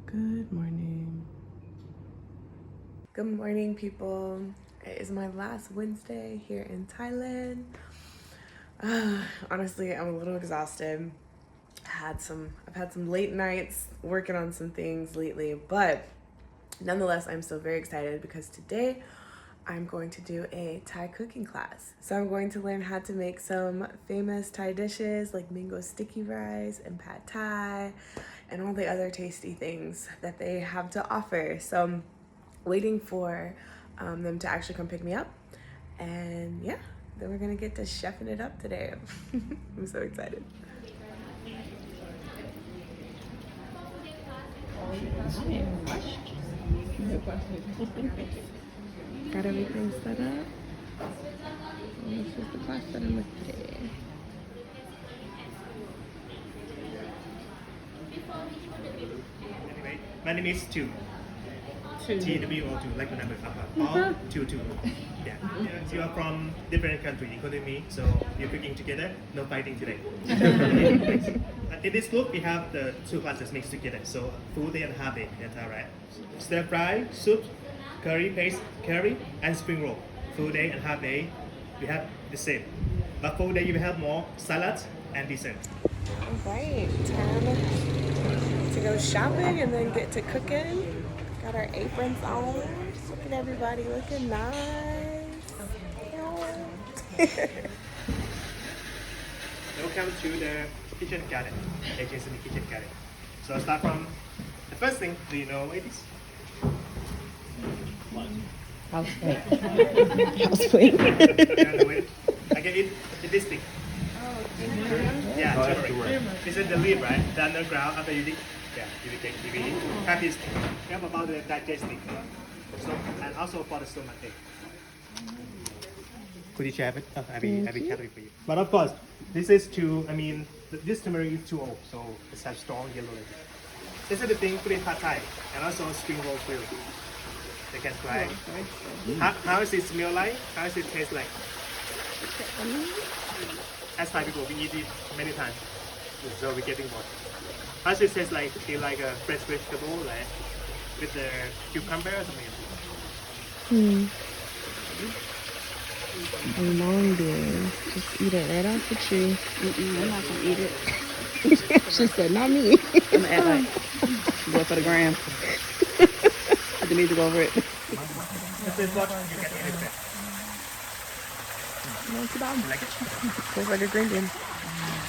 Good morning. Good morning, people. It is my last Wednesday here in Thailand. Honestly, I'm a little exhausted. I've had some late nights working on some things lately, but nonetheless, I'm still very excited because today I'm going to do a Thai cooking class. So I'm going to learn how to make some famous Thai dishes like mango sticky rice and pad Thai and all the other tasty things that they have to offer. So I'm waiting for them to actually come pick me up. And yeah, then we're gonna get to chefing it up today. I'm so excited. Got everything set up. And this is the class that I'm with today. Anyway, my name is Tu. TWO2, like the number all two. Yeah. So you are from different country, including me. So you're cooking together, no fighting today. In this group, we have the two classes mixed together. So foodie and half-day, that's all right. Stir fry, soup, curry paste, curry, and spring roll. Foodie and half-day, we have the same. But full day, you will have more salad and dessert. All right, time to go shopping and then get to cooking. Got our aprons on. Just look at everybody looking nice. Welcome to the kitchen garden, adjacent kitchen garden. So I'll start from the first thing. Do you know what it is? House plate. House plate. I can eat this thing. Yeah, turmeric. This is the leaf, right? The underground after you dig. Yeah, you eat. Have this thing. Help about the digesting. So and also for the stomach ache. Could you share it? I will carry it for you. But of course, this is this turmeric is too old, so it has strong yellow. This is the thing put in pad Thai and also spring roll grill. They can try. How does it smell like? How does it taste like? As Thai people, we eat it many times, so we're getting bored. How does it taste like? Feel like a fresh vegetable, like with the cucumber or something? A long bean. Just eat it right off the tree. I'm not gonna eat it. She said, not me. I'm gonna act like go for the gram. I just need to go over it. This is what you can eat it. No, it's about Like it? tastes like a green bean.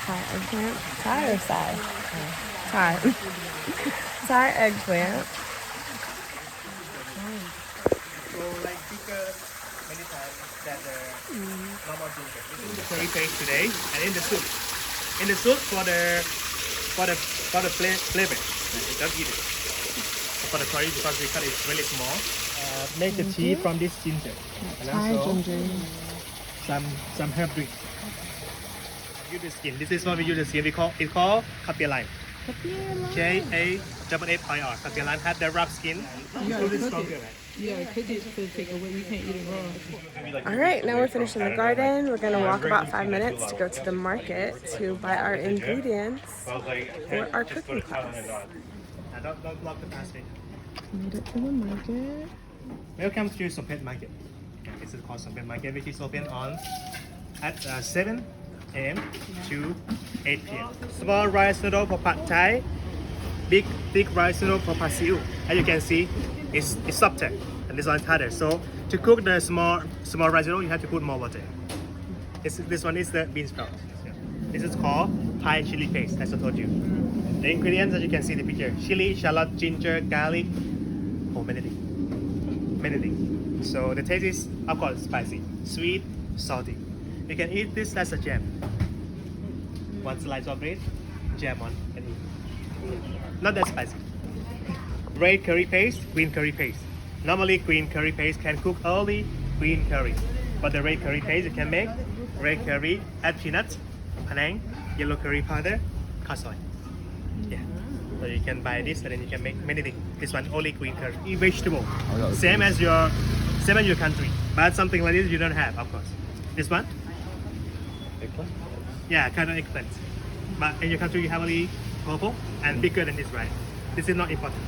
Thai eggplant. Thai or Thai? Thai. Thai eggplant. So like bigger many times than the normal ginger. This is the curry paste today, and in the soup. In the soup for the flavor. Don't eat it. For the curry because we cut it really small. Make the tea from this ginger. And Thai also ginger. some herb drink. Use the skin. This is what we use the skin. It's called kapia lime. KAIIR. Kapia lime has the rough skin. Food is stronger, right? Yeah, cook it to take away. You can't eat it raw. All right, now we're finished in the garden. We're gonna walk about 5 minutes to go to the market to buy our ingredients for our cooking class. Don't block the passage. Made it to the market. Welcome to Sompet Market. This is called Sompet Market, which is open at 7 a.m. to 8 p.m. Small rice noodle for pad Thai, big rice noodle for pad siu. As you can see, it's softer and this one is harder. So to cook the small rice noodle, you have to put more water. This one is the bean sprout. This is called Thai chili paste, as I told you. The ingredients, as you can see in the picture: chili, shallot, ginger, garlic, many things. So the taste is, of course, spicy, sweet, salty. You can eat this as a jam. One slice of bread, jam on, and eat. Not that spicy. Red curry paste, green curry paste. Normally, green curry paste can cook only green curry, but the red curry paste you can make red curry, add peanuts, panang, yellow curry powder, kasoy. Yeah. So you can buy this and then you can make many things. This one only green curry. Eat vegetable. Same as your country. But something like this you don't have, of course. This one? Eggplant? Yeah, kind of eggplant. But in your country you have only purple and bigger than this, right? This is not important.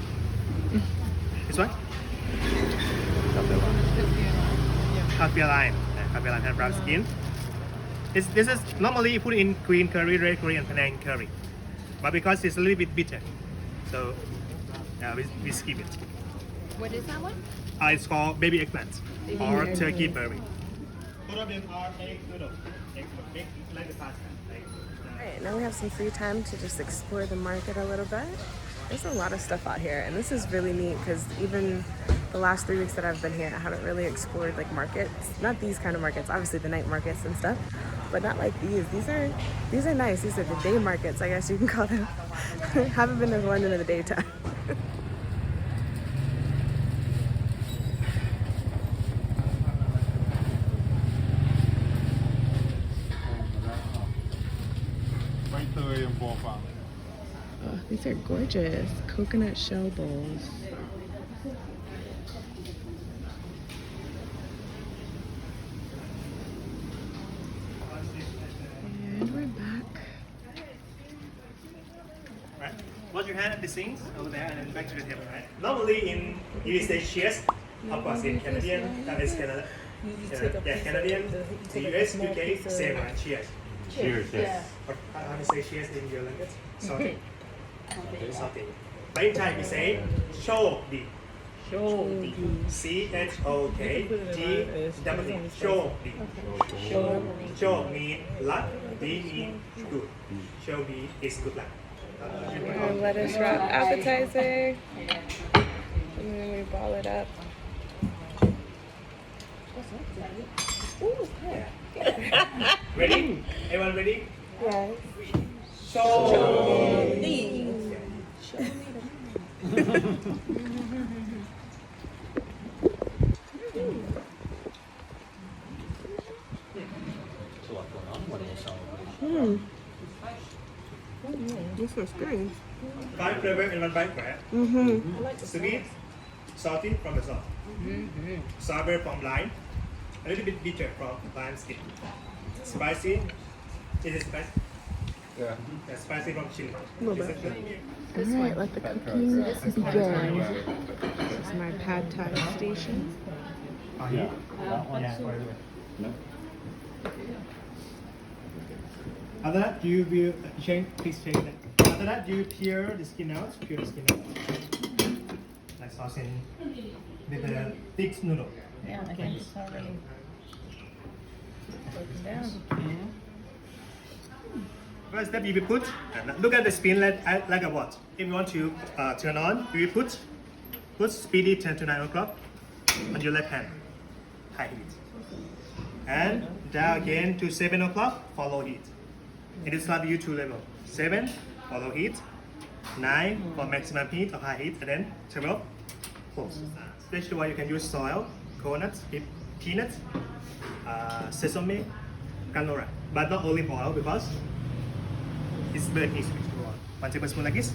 This one? Kaffir lime. Kaffir lime and brown skin. This is normally put in green curry, red curry, and Penang curry. But because it's a little bit bitter, so we skip it. What is that one? It's called baby eggplant or turkey berry. Noodle are egg noodle. Egg like the pasta. Alright, now we have some free time to just explore the market a little bit. There's a lot of stuff out here, and this is really neat because even the last 3 weeks that I've been here, I haven't really explored like markets. Not these kind of markets, obviously the night markets and stuff, but not like these. These are nice. These are the day markets, I guess you can call them. Haven't been to London in the daytime. Oh, these are gorgeous. Coconut shell bowls. And we're back. Right. Wash your hand at the sinks over there and then back to the table, right? Normally you say cheers. Of course, in Canadian, that is Canada. Canadian, the US, UK, same, right? Cheers. Cheers, yes. Or how do you say cheers in your language? Salty. Salty. But in Thai we say shokdi. CHOKD. Shokdi. Shok means luck. D means good. Shokdi is good luck. Lettuce wrap appetizer. And then we ball it up. Ready? Everyone ready? Yes. Shokdi. This is good. 5 flavor and 1 bite, right? Sweet, salty from the salt. Sour from lime. A little bit bitter from lime skin. Spicy. Is it spicy? Yeah. Yeah, spicy from chili. Little Is bit. it good? Alright, let the cooking begin. This is my pad thai station. Yeah. That one. Yeah. No. After that, you will please change that. After that, you peel the skin out. Like sauce in with the thick noodle. Yeah, I think it's already broken down. First step, you will put. Look at the spin like a watch. If you want to turn on, you will put speedy 10 to 9 o'clock on your left hand, high heat, and down again to 7 o'clock, follow heat. It is like you 2 level. 7, follow heat. 9 for maximum heat or high heat, and then 12, close. Especially you can use soil, coconuts, peanuts, sesame, canola, but not olive oil because it's very easy. 1 tablespoon like this.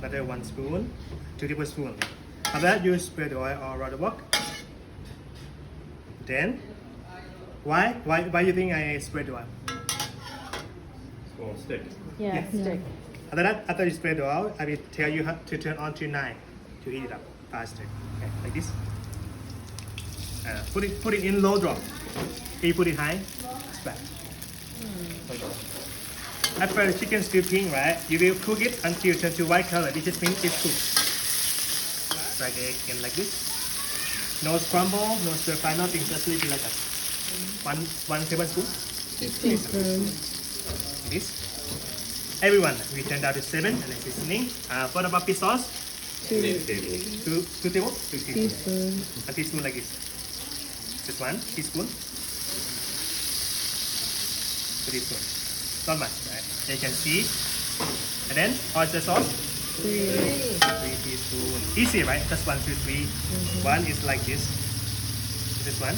Butter 1 spoon, 2 tablespoons. After that, you spread the oil all around the wok. Then, why you think I spread the oil? Well, stick. Yeah, stick. After that, after you spread the oil, I will tell you how to turn on to 9 to heat it up faster. Okay, like this. Put it in low drop. If you put it high, spread. After the chicken still pink, right? You will cook it until it turns to white color. This just means it's cooked. Fry the egg in like this. No scramble, no stir fry, nothing. Just leave it like that. One tablespoon. This. Everyone, we turn down to 7 and then seasoning. For the puppy sauce, 2 tablespoons. A teaspoon like this. Just 1 teaspoon. 2 teaspoons. Not much, right? You can see. And then oyster sauce. 3 teaspoons. Easy, right? Just 1, 2, 3. One is like this. This one.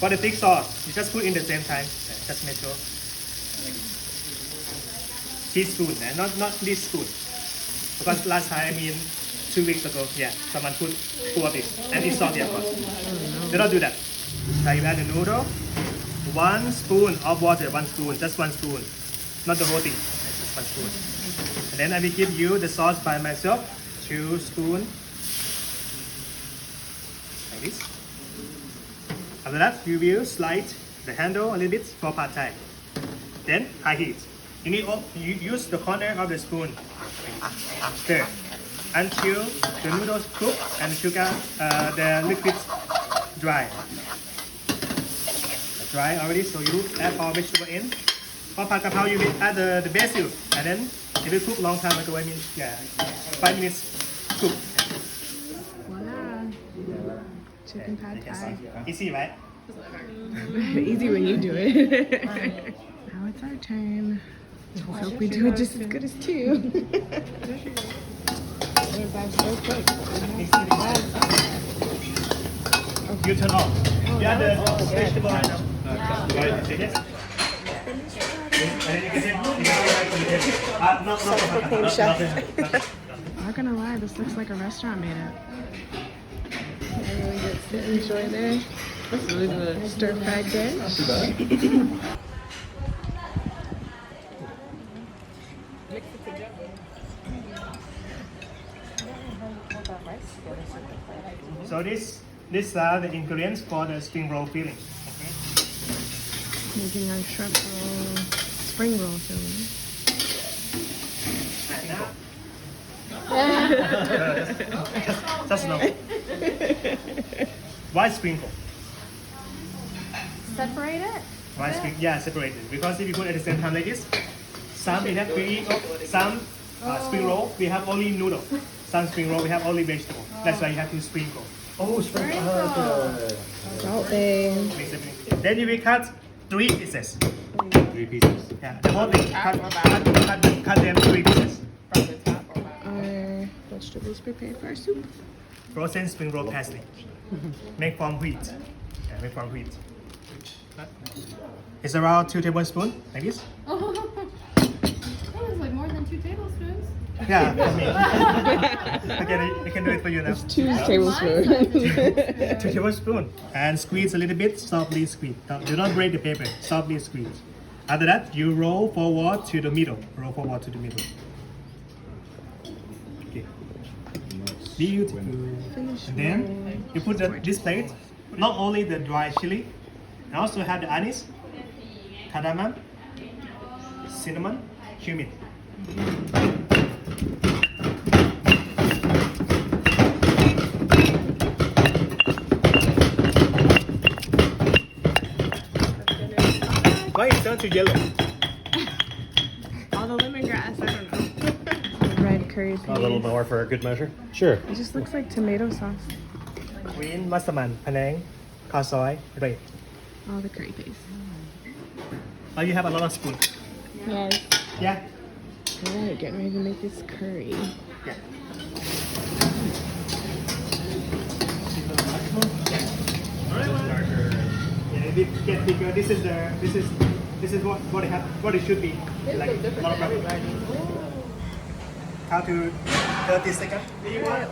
For the thick sauce, you just put in the same time. Just make sure. Teaspoon, not this spoon. Because last time, 2 weeks ago, yeah, someone put 4 of this. And it's salty, of course. Do not do that. So you add the noodle. 1 spoon of water, 1 spoon, just 1 spoon. Not the whole thing. Just 1 spoon. And then I will give you the sauce by myself, 2 spoons, like this. After that, you will slide the handle a little bit for pad thai. Then high heat. You use the corner of the spoon, stir until the noodles cook and the liquid dry. Dry already, so you add all vegetable in. For pad kapao, you will add the basil, and then it will cook long time ago. I mean, 5 minutes cook. Voila. Chicken pad thai. Easy, right? Easy when you do it. Now it's our turn. I hope we do it just as good as 2. You turn off. You add the vegetable right now. Take it. Not gonna lie, this looks like a restaurant made it. Everyone gets to enjoy their stir-fried dish. So these are the ingredients for the spring roll filling. Okay. Making our shrimp roll, spring roll filling. Just no. Why sprinkle? Separate it? Why sprinkle? Yeah, separated. Because if you put at the same time like this, some we have some spring roll we have only noodle. Some spring roll we have only vegetable. That's why you have to sprinkle. Oh, sprinkle. Salt bay. Then you will cut 3 pieces. 3 pieces. Yeah, the whole thing. Cut them 3 pieces. Our vegetables prepared for our soup. Frozen spring roll pasty. Make from wheat. Yeah, make from wheat. It's around 2 tablespoons, like this. Oh, that was like more than 2 tablespoons. Yeah, for me. I can do it for you now. 2 tablespoons. 2 tablespoons. And squeeze a little bit, softly squeeze. Do not break the paper, softly squeeze. After that, you roll forward to the middle. Roll forward to the middle. Okay. Beautiful. And then you put this plate, not only the dry chili, and also have the anise, cardamom, cinnamon, cumin. Why it turned to yellow? All the lemongrass, I don't know. Red curry paste. A little more for a good measure. Sure. It just looks like tomato sauce. Green massaman, panang, khao soi, red. All the curry paste. Oh, you have a lot of spoon. Yes. Yeah. Alright, getting ready to make this curry. Yeah. Yeah, if it gets bigger, this is what it should be. Like a lot of pepper. How to 30 seconds. Do you want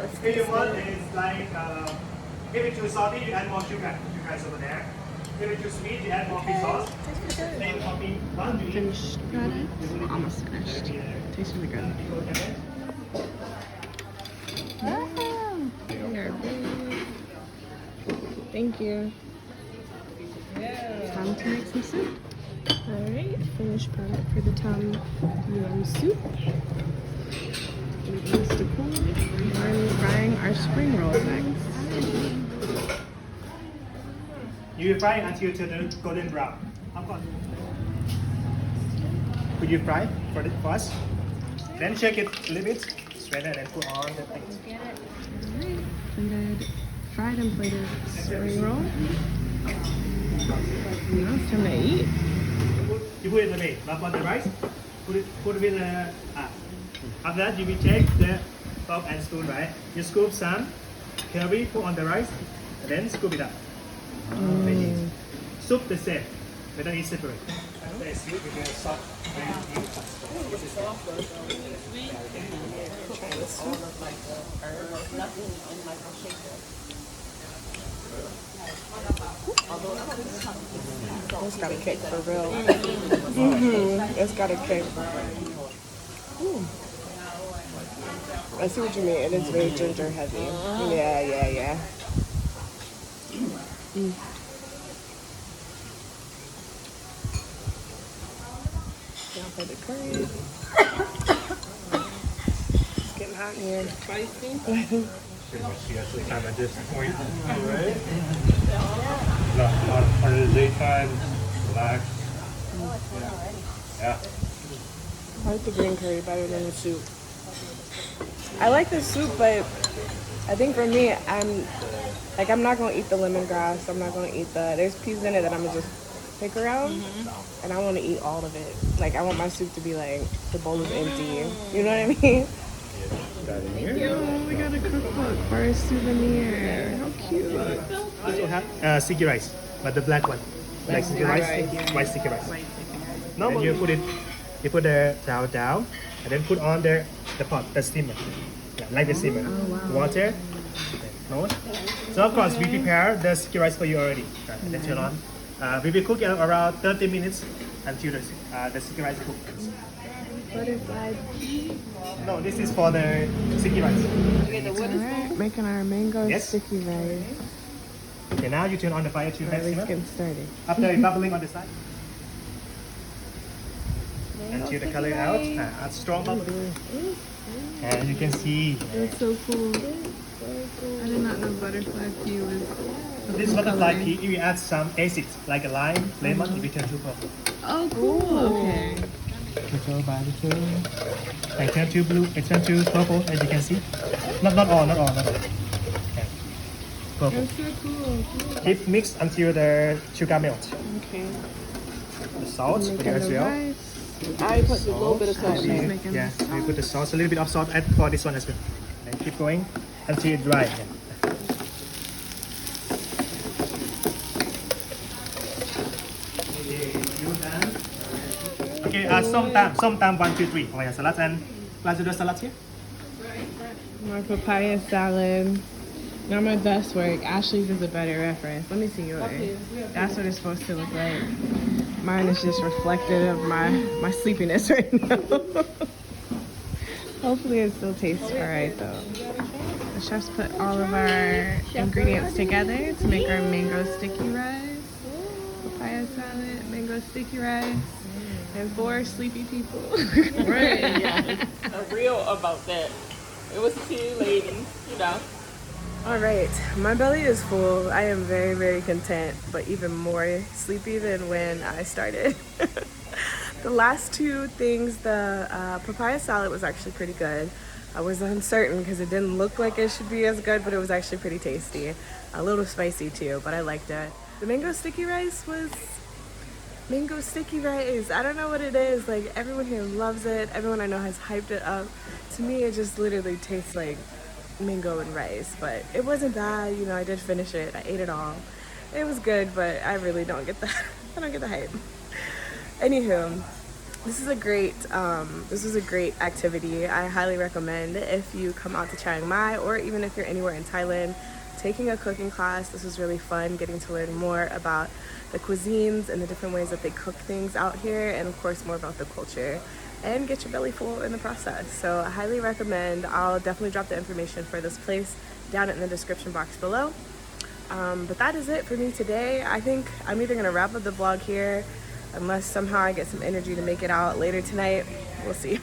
is like if it's too salty, you add more sugar. Sugar is over there. If it's too sweet, you add more fish sauce. Then you copy one. Finished product. Almost finished. Tastes really good. They are big. Thank you. It's time to make some soup. Alright, finished product for the tom yum soup. It needs to cool. We're frying our spring rolls next. You will fry until the golden brown. Could you fry for us? Then shake it a little bit, spread it and put on the plate. Alright, plated, fried and plated spring roll. Now it's time to eat. You put it away. But for the rice, put it with the. After that, you will take the fork and spoon, right? You scoop some curry, put on the rice, and then scoop it up. Soup the same, but then it's separate. The soup with the salt. It's got a kick for real. It's got a kick. I see what you mean. It is very ginger heavy. Yeah. Now for the curry. It's getting hot in here. Spicy. Pretty much you actually kind of just point, right? Not part of the daytime, relax. Yeah. I like the green curry better than the soup. I like the soup, but I think for me, I'm not gonna eat the lemongrass. I'm not gonna eat there's peas in it that I'm gonna just pick around, and I want to eat all of it. Like I want my soup to be like the bowl is empty. You know what I mean? Yo, we got a cookbook for a souvenir. How cute! Also have sticky rice, but the black one. Like sticky rice, white sticky rice. No, you put the towel down, and then put on the pot, the steamer. Yeah, like the steamer. Water. No. So of course we prepare the sticky rice for you already. And then turn on. We will cook it around 30 minutes until the sticky rice is cooked. Butterfly. No, this is for the sticky rice. Alright, making our mango sticky rice. Okay, now you turn on the fire to Let's maximum. get started. After it bubbling on the side. Until the color out, add strong bubble. And you can see. That's so cool. I did not know butterfly pea was. This butterfly pea, if you add some acids like a lime, lemon, it becomes too purple. Oh, cool. Okay. Little by little. It turns to blue, it turns to purple, as you can see. Not all. Okay. Purple. That's so cool. Keep mixed until the sugar melts. Okay. The salt, put it as Making the well. rice. I put a little bit of salt. Yeah, we put the sauce, a little bit of salt add for this one as well. And keep going until it dry. Okay, some time 1, 2, 3. Papaya salad and let's do the salad here. My papaya salad. Not my best work. Ashley's is a better reference. Let me see yours. That's what it's supposed to look like. Mine is just reflective of my sleepiness right now. Hopefully it still tastes alright though. The chefs put all of our ingredients together to make our mango sticky rice. Papaya salad, mango sticky rice, and 4 sleepy people. Right, yeah. Real about that. It was 2 ladies, you know. All right, my belly is full. I am very, very content, but even more sleepy than when I started. The last 2 things, the papaya salad was actually pretty good. I was uncertain because it didn't look like it should be as good, but it was actually pretty tasty. A little spicy too, but I liked it. The mango sticky rice was mango sticky rice. I don't know what it is. Like everyone here loves it. Everyone I know has hyped it up. To me, it just literally tastes like mango and rice, but it wasn't bad. You know, I did finish it. I ate it all. It was good, but I really don't get the I don't get the hype. Anywho, this is a great activity. I highly recommend if you come out to Chiang Mai or even if you're anywhere in Thailand, taking a cooking class. This was really fun, getting to learn more about the cuisines and the different ways that they cook things out here, and of course more about the culture, and get your belly full in the process. So I highly recommend. I'll definitely drop the information for this place down in the description box below. But that is it for me today. I think I'm either gonna wrap up the vlog here unless somehow I get some energy to make it out later tonight. We'll see.